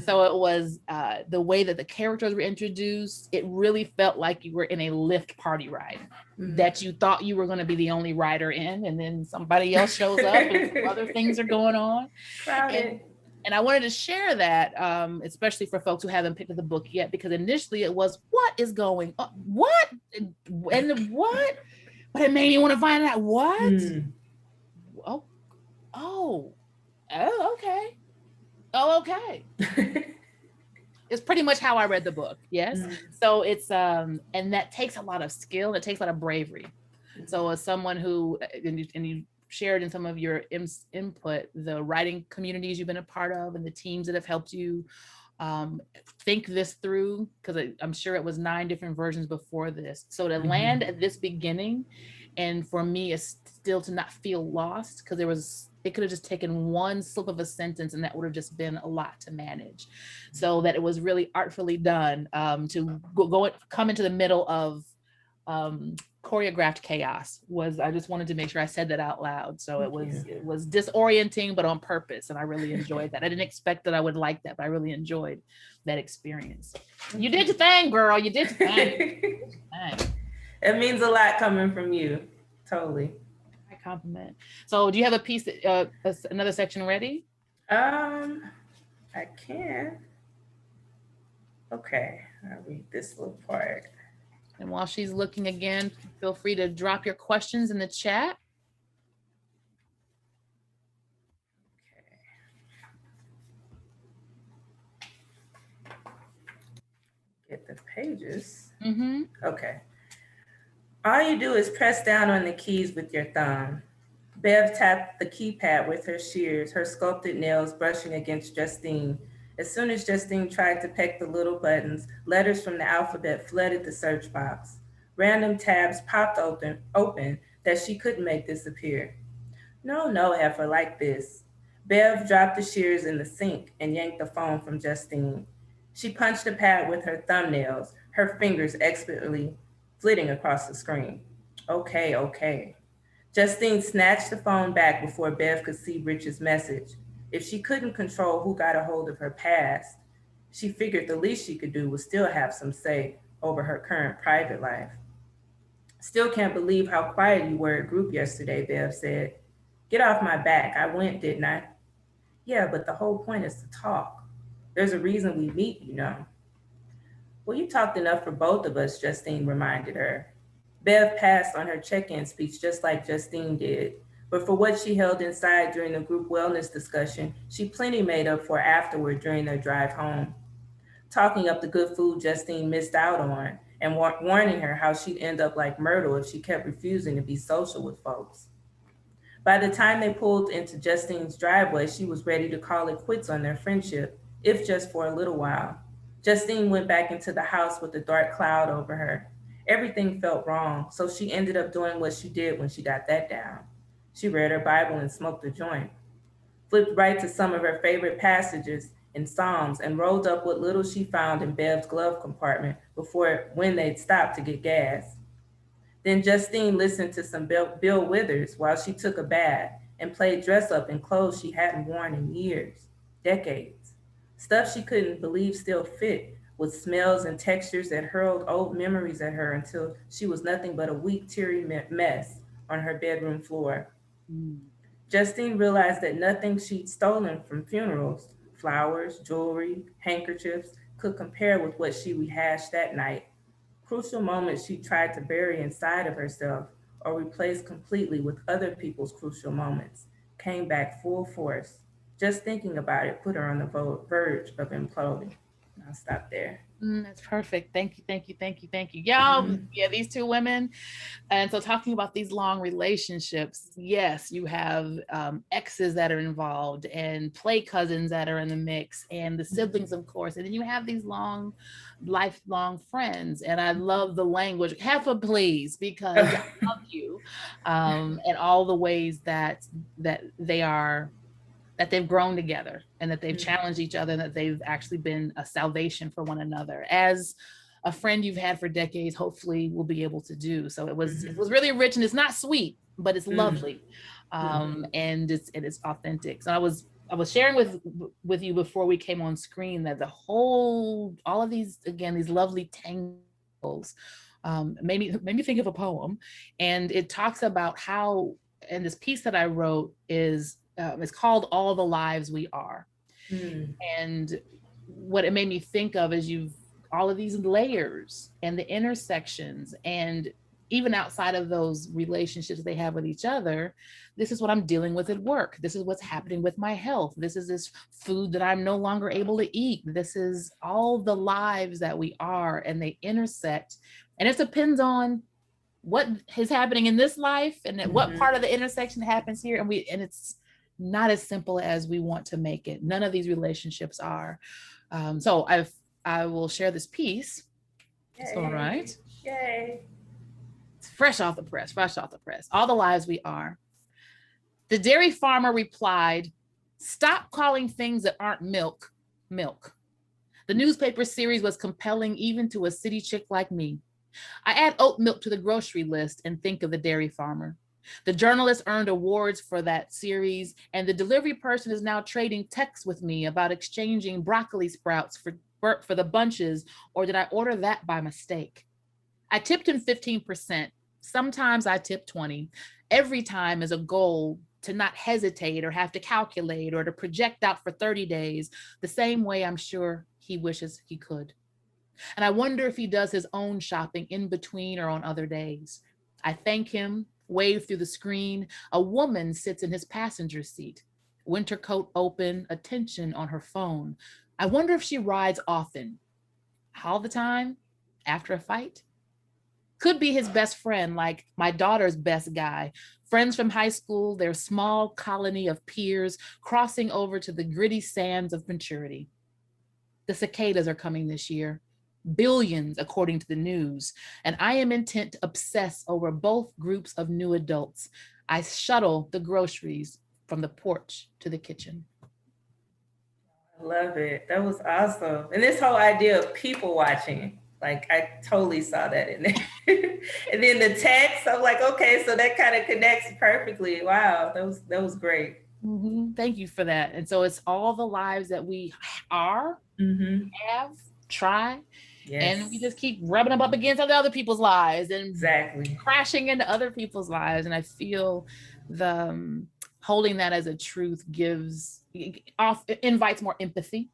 So it was the way that the characters were introduced. It really felt like you were in a Lyft party ride that you thought you were going to be the only rider in, and then somebody else shows up and some other things are going on. And I wanted to share that, especially for folks who haven't picked up the book yet, because initially it was, what is going on? What? And what? But it made me want to find out what? Oh, okay. Oh, okay. It's pretty much how I read the book. Yes. So it's and that takes a lot of skill. It takes a lot of bravery. So as someone who, and you shared in some of your input, the writing communities you've been a part of and the teams that have helped you think this through, because I'm sure it was 9 different versions before this. So to land at this beginning, and for me, is still to not feel lost, because it could have just taken one slip of a sentence and that would have just been a lot to manage. So that it was really artfully done to come into the middle of choreographed chaos. I just wanted to make sure I said that out loud. So it was disorienting, but on purpose. And I really enjoyed that. I didn't expect that I would like that, but I really enjoyed that experience. You did your thing, girl. You did your thing. It means a lot coming from you. Totally. Compliment. So do you have a piece, another section ready? I can. Okay, I'll read this little part. And while she's looking again, feel free to drop your questions in the chat. Okay. Get the pages. Mm-hmm. Okay. All you do is press down on the keys with your thumb. Bev tapped the keypad with her shears, her sculpted nails brushing against Justine. As soon as Justine tried to peck the little buttons, letters from the alphabet flooded the search box. Random tabs popped open that she couldn't make disappear. No, heifer, like this. Bev dropped the shears in the sink and yanked the phone from Justine. She punched the pad with her thumbnails, her fingers expertly flitting across the screen. Okay. Justine snatched the phone back before Bev could see Rich's message. If she couldn't control who got a hold of her past, she figured the least she could do was still have some say over her current private life. Still can't believe how quiet you were at group yesterday, Bev said. Get off my back. I went, didn't I? Yeah, but the whole point is to talk. There's a reason we meet, you know. Well, you talked enough for both of us, Justine reminded her. Bev passed on her check-in speech just like Justine did, but for what she held inside during the group wellness discussion, she plenty made up for afterward during their drive home. Talking up the good food Justine missed out on and warning her how she'd end up like Myrtle if she kept refusing to be social with folks. By the time they pulled into Justine's driveway, she was ready to call it quits on their friendship, if just for a little while. Justine went back into the house with a dark cloud over her. Everything felt wrong, so she ended up doing what she did when she got that down. She read her Bible and smoked a joint, flipped right to some of her favorite passages in Psalms, and rolled up what little she found in Bev's glove compartment when they'd stopped to get gas. Then Justine listened to some Bill Withers while she took a bath and played dress up in clothes she hadn't worn in years, decades. Stuff she couldn't believe still fit, with smells and textures that hurled old memories at her until she was nothing but a weak, teary mess on her bedroom floor. Justine realized that nothing she'd stolen from funerals, flowers, jewelry, handkerchiefs, could compare with what she rehashed that night. Crucial moments she tried to bury inside of herself or replace completely with other people's crucial moments came back full force. Just thinking about it put her on the verge of imploding. I'll stop there. That's perfect. Thank you. Y'all, yeah, these two women. And so talking about these long relationships, yes, you have exes that are involved and play cousins that are in the mix and the siblings, of course. And then you have these lifelong friends. And I love the language, heifer, please, because I love you. And all the ways that they've grown together and that they've challenged each other and that they've actually been a salvation for one another. As a friend you've had for decades, hopefully will be able to do. So it was really rich, and it's not sweet, but it's lovely. And it's authentic. So I was sharing with you before we came on screen that all of these, again, these lovely tangles made me think of a poem. And it talks about how, and this piece that I wrote is, it's called All the Lives We Are. And what it made me think of is all of these layers and the intersections and even outside of those relationships they have with each other, this is what I'm dealing with at work. This is what's happening with my health. This is this food that I'm no longer able to eat. This is all the lives that we are, and they intersect. And it depends on what is happening in this life and what part of the intersection happens here. And it's not as simple as we want to make it. None of these relationships are. So I will share this piece. It's all right. Yay. It's fresh off the press. All the lives we are. The dairy farmer replied, "Stop calling things that aren't milk, milk." The newspaper series was compelling even to a city chick like me. I add oat milk to the grocery list and think of the dairy farmer. The journalist earned awards for that series, and the delivery person is now trading texts with me about exchanging broccoli sprouts for the bunches, or did I order that by mistake? I tipped him 15%. Sometimes I tip 20. Every time is a goal to not hesitate or have to calculate or to project out for 30 days, the same way I'm sure he wishes he could. And I wonder if he does his own shopping in between or on other days. I thank him, wave through the screen. A woman sits in his passenger seat, winter coat open, attention on her phone. I wonder if she rides often. All the time? After a fight? Could be his best friend, like my daughter's best guy. Friends from high school, their small colony of peers crossing over to the gritty sands of maturity. The cicadas are coming this year. Billions, according to the news, and I am intent to obsess over both groups of new adults. I shuttle the groceries from the porch to the kitchen. I love it. That was awesome. And this whole idea of people watching, like I totally saw that in there. And then the text, I'm like, okay, so that kind of connects perfectly. Wow, that was great. Mm-hmm. Thank you for that. And so it's all the lives that we are, have, try. Yes. And we just keep rubbing them up against other people's lives and crashing into other people's lives. And I feel the holding that as a truth invites more empathy.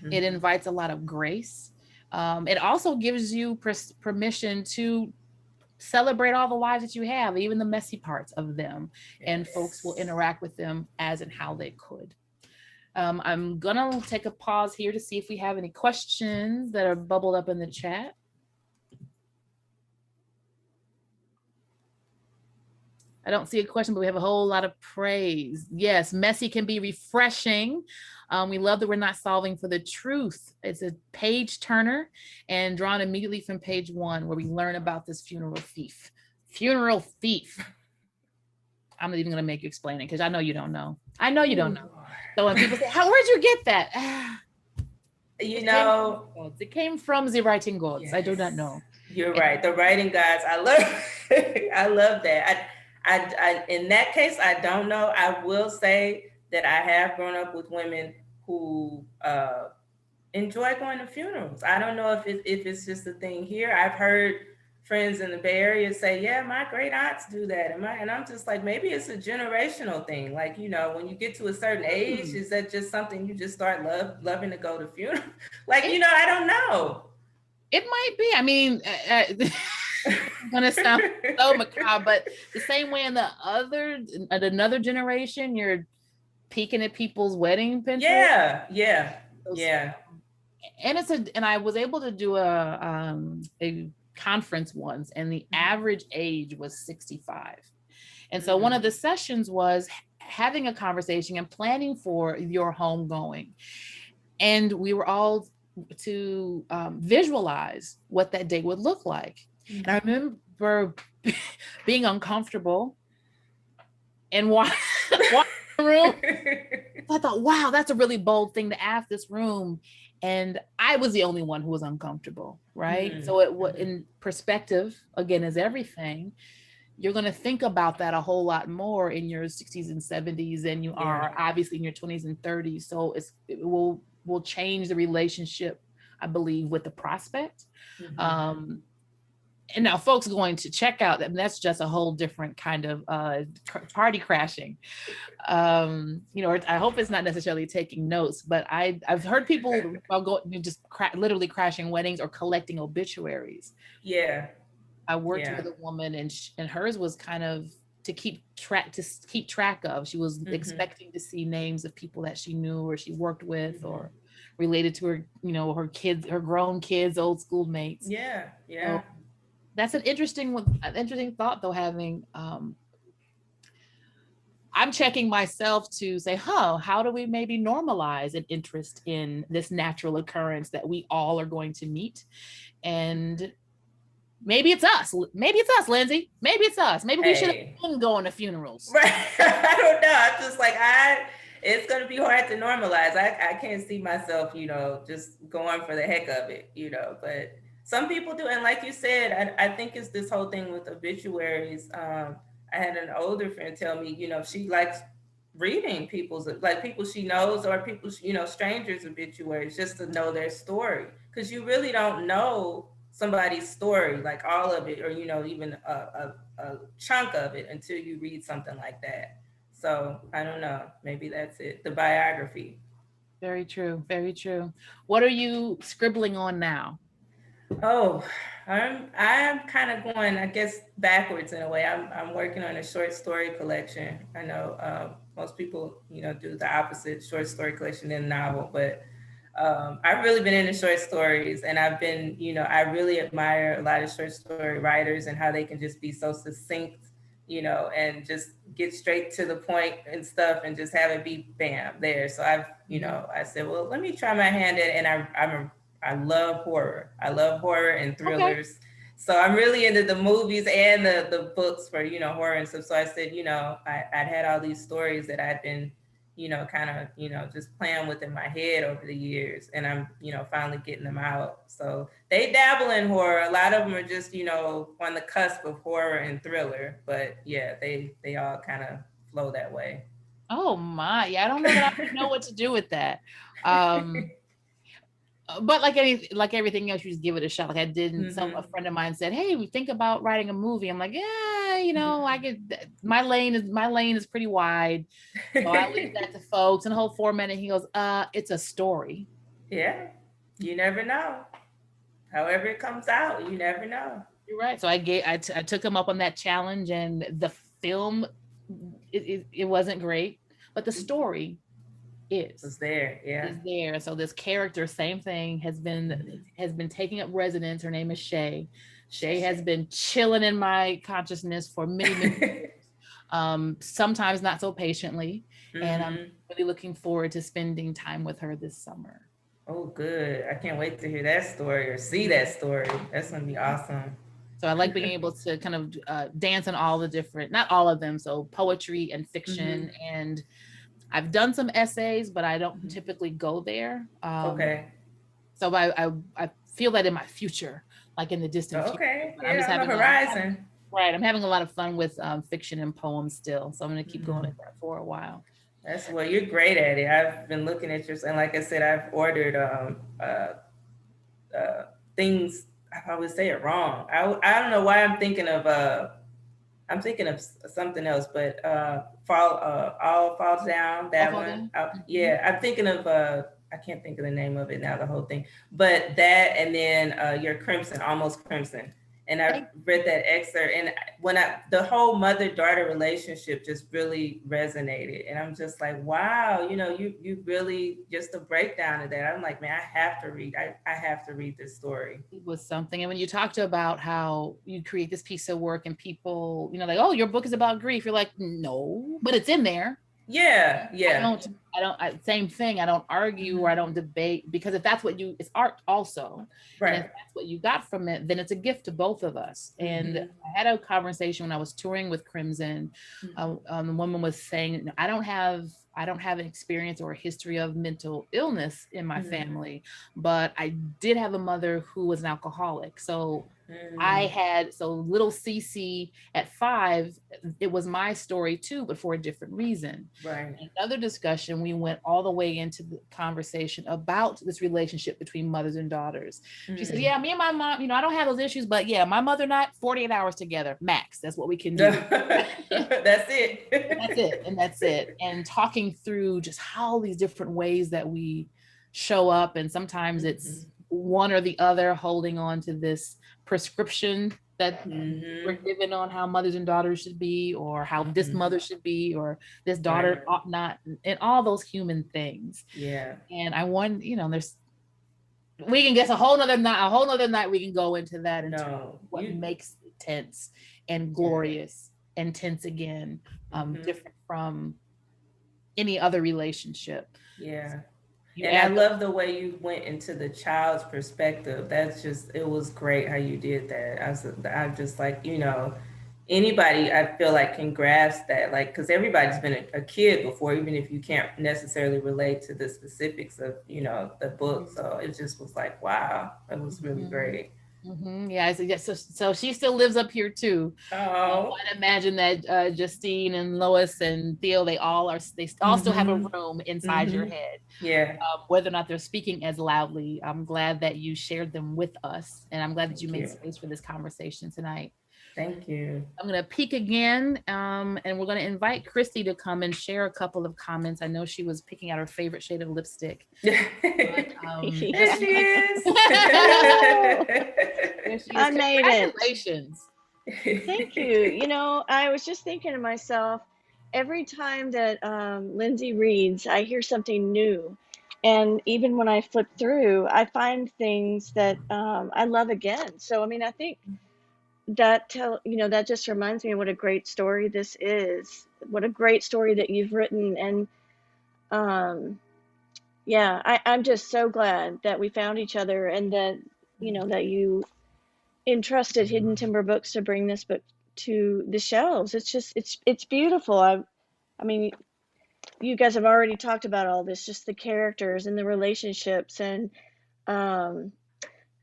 It invites a lot of grace. It also gives you permission to celebrate all the lives that you have, even the messy parts of them. Yes. And folks will interact with them as and how they could. I'm gonna take a pause here to see if we have any questions that are bubbled up in the chat. I don't see a question, but we have a whole lot of praise. Yes, messy can be refreshing. We love that we're not solving for the truth. It's a page turner and drawn immediately from page 1, where we learn about this funeral thief. Funeral thief. I'm not even gonna make you explain it because I know you don't know. I know you don't know. So when people say, where'd you get that? It came from the writing gods. Yes. I do not know. You're right. The writing gods. I love that. I in that case, I don't know. I will say that I have grown up with women who enjoy going to funerals. I don't know if it's just a thing here. I've heard friends in the Bay Area say, yeah, my great aunts do that. And I'm just like, maybe it's a generational thing. Like, when you get to a certain age, is that just something you just start loving to go to funerals? Like, I don't know. It might be. I mean, it's gonna sound so macabre, but the same way in another generation, you're peeking at people's wedding pictures. Yeah. And I was able to do a conference once, and the average age was 65. And so one of the sessions was having a conversation and planning for your home going. And we were all to visualize what that day would look like. And I remember being uncomfortable and walking the room. I thought, wow, that's a really bold thing to ask this room. And I was the only one who was uncomfortable, right? So it was in perspective, again, is everything. You're going to think about that a whole lot more in your 60s and 70s than you are obviously in your 20s and 30s. So it will change the relationship, I believe, with the prospect. And now folks going to check out, that's just a whole different kind of party crashing. I hope it's not necessarily taking notes, but I've heard people literally crashing weddings or collecting obituaries. Yeah. I worked with a woman, and hers was kind of to keep track of. She was expecting to see names of people that she knew or she worked with or related to her, her kids, her grown kids, old schoolmates. Yeah. So that's an interesting thought though, having I'm checking myself to say, how do we maybe normalize an interest in this natural occurrence that we all are going to meet? And maybe it's us. Maybe it's us, Lyndsey. Maybe it's us. Maybe we should have been going to funerals. Right. I don't know. I'm just like, it's going to be hard to normalize. I can't see myself, just going for the heck of it, but some people do. And like you said, I think it's this whole thing with obituaries. I had an older friend tell me, she likes reading people's, like people she knows or people, strangers' obituaries just to know their story. Because you really don't know somebody's story, like all of it, or, even a chunk of it until you read something like that. So I don't know, maybe that's it, the biography. Very true, very true. What are you scribbling on now? Oh, I'm kind of going, I guess, backwards in a way. I'm working on a short story collection. I know most people, do the opposite, short story collection than novel, but I've really been into short stories, and I've been, I really admire a lot of short story writers and how they can just be so succinct, and just get straight to the point and stuff and just have it be bam there. So I've, I said, well, let me try my hand at it. And I love horror. I love horror and thrillers. Okay. So I'm really into the movies and the books for, horror and stuff. So I said, I'd had all these stories that I'd been, kind of, just playing with in my head over the years. And I'm, finally getting them out. So they dabble in horror. A lot of them are just, on the cusp of horror and thriller. But yeah, they all kind of flow that way. Oh my, yeah, I don't know that I know what to do with that. But like everything else, you just give it a shot. Like I did, a friend of mine said, "Hey, we think about writing a movie." I'm like, "Yeah, I get my lane is pretty wide, so I leave that to folks." And the whole format, and he goes, "It's a story." Yeah, you never know. However it comes out, you never know. You're right. So I took him up on that challenge, and the film, it wasn't great, but the story is there. So this character, same thing, has been taking up residence. Her name is Shay. Shay has been chilling in my consciousness for many years. Sometimes not so patiently. And I'm really looking forward to spending time with her this summer. Oh, good. I can't wait to hear that story or see that story. That's going to be awesome. So I like being able to kind of dance on all the different, not all of them, so poetry and fiction. And I've done some essays, but I don't typically go there. Okay. So I feel that in my future, like in the distant future. Okay. I'm just having horizon. I'm having a lot of fun with fiction and poems still. So I'm going to keep going at that for a while. Well, you're great at it. I've been looking at yours, and like I said, I've ordered things. I always say it wrong. I don't know why I'm thinking of something else, but all falls down. That one. Yeah, I'm thinking of I can't think of the name of it now. The whole thing, but that, and then your Crimson, Almost Crimson. And I read that excerpt, and when the whole mother-daughter relationship just really resonated, and I'm just like, wow, you really, just a breakdown of that. I'm like, man, I have to read this story. It was something. And when you talked about how you create this piece of work and people, like, oh, your book is about grief, you're like, no, but it's in there. Yeah. I don't same thing. I don't argue or I don't debate, because if that's what it's art also. Right. And if that's what you got from it, then it's a gift to both of us. And I had a conversation when I was touring with Crimson. The woman was saying, I don't have an experience or a history of mental illness in my family, but I did have a mother who was an alcoholic. So little Cece at 5, it was my story too, but for a different reason. Right. Another discussion, we went all the way into the conversation about this relationship between mothers and daughters. She said, yeah, me and my mom, I don't have those issues, but yeah, my mother and I, 48 hours together, max. That's what we can do. That's it. That's it. And talking through just how these different ways that we show up. And sometimes it's one or the other holding on to this prescription that we're given on how mothers and daughters should be, or how this mother should be, or this daughter ought not, and all those human things. Yeah. And I want, we can get a whole nother night we can go into that and what makes it tense and glorious and tense again, different from any other relationship. Yeah. And I love the way you went into the child's perspective. It was great how you did that. I'm just like, anybody I feel like can grasp that, like, because everybody's been a kid before, even if you can't necessarily relate to the specifics of, the book. So it just was like, wow, that was really great. Yeah, so she still lives up here too. Oh, I'd imagine that Justine and Lois and Theo, they all still have a room inside your head. Yeah. Whether or not they're speaking as loudly, I'm glad that you shared them with us, and I'm glad that you made space for this conversation tonight. Thank you. I'm going to peek again, and we're going to invite Christy to come and share a couple of comments. I know she was picking out her favorite shade of lipstick. But, there she is. I made it. Congratulations. Thank you. I was just thinking to myself, every time that Lyndsey reads, I hear something new. And even when I flip through, I find things that I love again. So, I think that that just reminds me what a great story this is. What a great story that you've written. And I'm just so glad that we found each other, and that that you entrusted Hidden Timber Books to bring this book to the shelves. It's beautiful. I mean, you guys have already talked about all this, just the characters and the relationships, and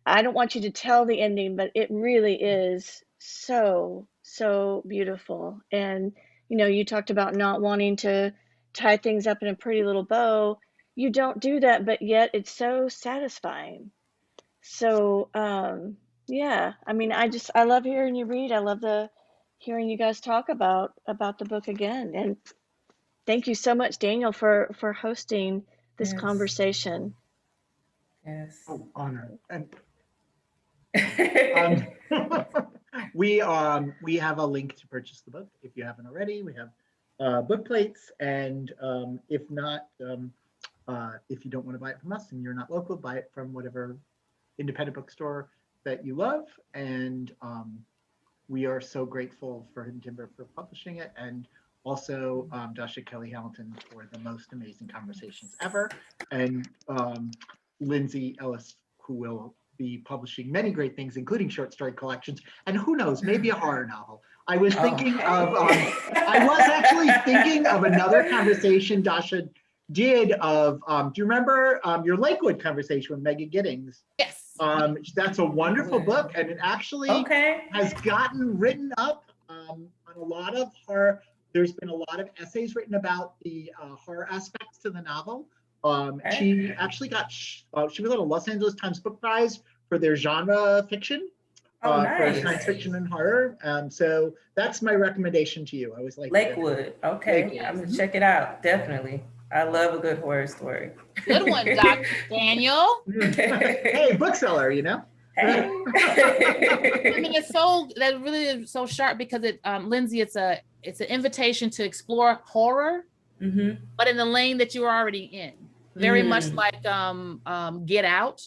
I don't want you to tell the ending, but it really is so beautiful. And you talked about not wanting to tie things up in a pretty little bow. You don't do that, but yet it's so satisfying. So I love hearing you read. I love hearing you guys talk about the book again. And thank you so much, Daniel, for hosting this conversation. Yes. Oh, honor. And we have a link to purchase the book if you haven't already. We have book plates, and if not, if you don't want to buy it from us and you're not local, buy it from whatever independent bookstore that you love. And we are so grateful for Hidden Timber for publishing it, and also Dasha Kelly Hamilton for the most amazing conversations ever, and Lyndsey Ellis, who will be publishing many great things, including short story collections, and who knows, maybe a horror novel. I was thinking I was actually thinking of another conversation Dasha did of, do you remember your Lakewood conversation with Megan Giddings? Yes. That's a wonderful book, and it actually has gotten written up on a lot of horror. There's been a lot of essays written about the horror aspects to the novel. She actually got, she was at a Los Angeles Times Book Prize for their genre fiction, for science fiction and horror. So that's my recommendation to you. I was like Lakewood. Okay, Lakewood. I'm gonna check it out. Definitely. I love a good horror story. Good one, Dr. Daniel. Hey, bookseller, Hey. I mean, that really is so sharp, because Lyndsey, it's an invitation to explore horror, but in the lane that you are already in. Very much like Get Out.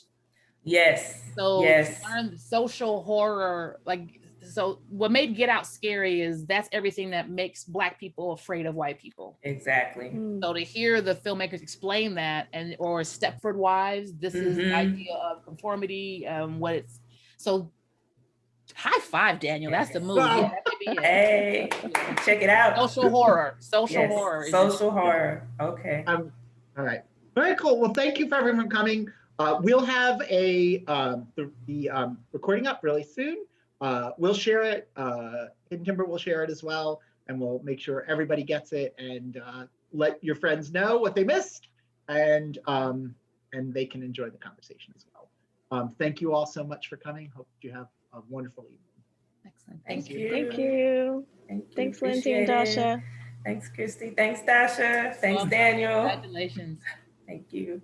Yes. So learn social horror, so what made Get Out scary is that's everything that makes Black people afraid of white people. Exactly. So to hear the filmmakers explain that, or Stepford Wives, this is the idea of conformity, so high five, Daniel. That's the move. Wow. Yeah, that may be it. Hey, check it out. Social horror. Social horror. Okay. All right. Very cool. Well, thank you for everyone coming. We'll have the recording up really soon. We'll share it. Hidden Timber will share it as well, and we'll make sure everybody gets it, and let your friends know what they missed, and they can enjoy the conversation as well. Thank you all so much for coming. Hope you have a wonderful evening. Excellent. Thank you. Thank you. Thanks, Lyndsey and Dasha. Thanks, Christy. Thanks, Dasha. Thanks, Daniel. Congratulations. Thank you.